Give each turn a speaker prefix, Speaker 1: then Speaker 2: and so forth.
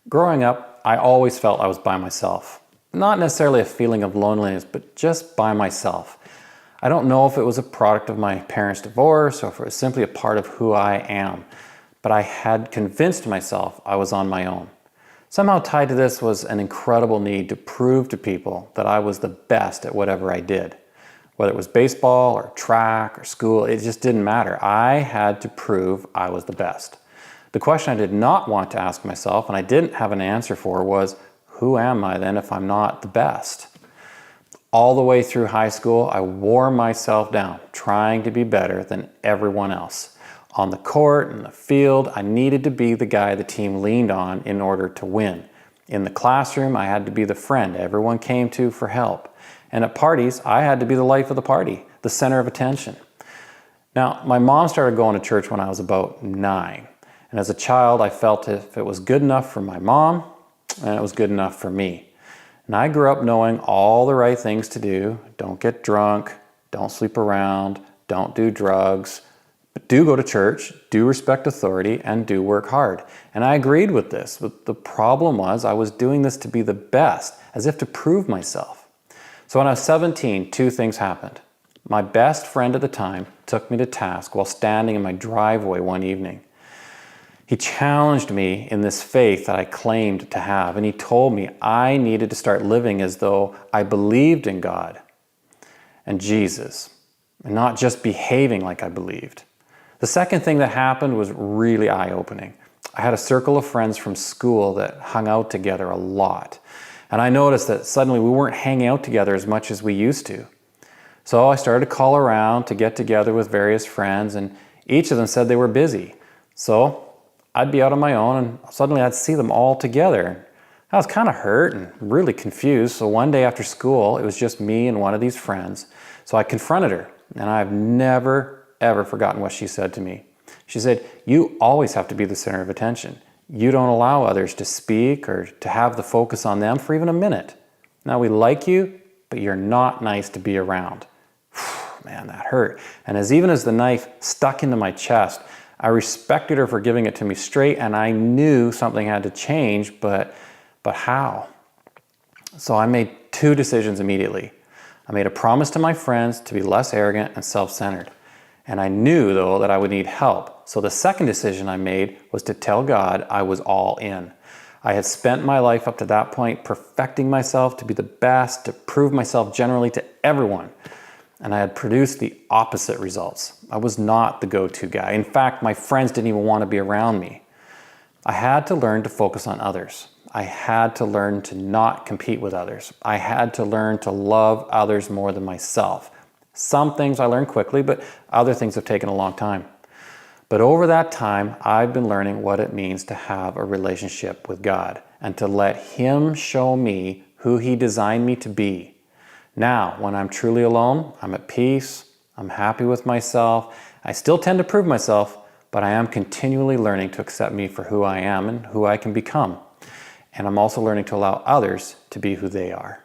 Speaker 1: Growing up, I always felt I was by myself. Not necessarily a feeling of loneliness, but just by myself. I don't know if it was a product of my parents' divorce or if it was simply a part of who I am, but I had convinced myself I was on my own. Somehow tied to this was an incredible need to prove to people that I was the best at whatever I did. Whether it was baseball or track or school, it just didn't matter. I had to prove I was the best. The question I did not want to ask myself, and I didn't have an answer for, was, who am I then if I'm not the best? All the way through high school, I wore myself down, trying to be better than everyone else. On the court, in the field, I needed to be the guy the team leaned on in order to win. In the classroom, I had to be the friend everyone came to for help. And at parties, I had to be the life of the party, the center of attention. Now, my mom started going to church when I was about 9. And as a child, I felt if it was good enough for my mom, then it was good enough for me. And I grew up knowing all the right things to do. Don't get drunk, don't sleep around, don't do drugs, but do go to church, do respect authority, and do work hard. And I agreed with this, but the problem was I was doing this to be the best, as if to prove myself. So when I was 17, two things happened. My best friend at the time took me to task while standing in my driveway one evening. He challenged me in this faith that I claimed to have, and he told me I needed to start living as though I believed in God and Jesus, and not just behaving like I believed. The second thing that happened was really eye-opening. I had a circle of friends from school that hung out together a lot, and I noticed that suddenly we weren't hanging out together as much as we used to. So I started to call around to get together with various friends, and each of them said they were busy. So I'd be out on my own and suddenly I'd see them all together. I was kind of hurt and really confused, so one day after school, it was just me and one of these friends. So I confronted her, and I've never, ever forgotten what she said to me. She said, "You always have to be the center of attention. You don't allow others to speak or to have the focus on them for even a minute. Now, we like you, but you're not nice to be around." Man, that hurt. And even as the knife stuck into my chest, I respected her for giving it to me straight, and I knew something had to change, but how? So I made two decisions immediately. I made a promise to my friends to be less arrogant and self-centered. And I knew, though, that I would need help. So the second decision I made was to tell God I was all in. I had spent my life up to that point perfecting myself to be the best, to prove myself generally to everyone. And I had produced the opposite results. I was not the go-to guy. In fact, my friends didn't even want to be around me. I had to learn to focus on others. I had to learn to not compete with others. I had to learn to love others more than myself. Some things I learned quickly, but other things have taken a long time. But over that time, I've been learning what it means to have a relationship with God and to let Him show me who He designed me to be. Now, when I'm truly alone, I'm at peace, I'm happy with myself. I still tend to prove myself, but I am continually learning to accept me for who I am and who I can become. And I'm also learning to allow others to be who they are.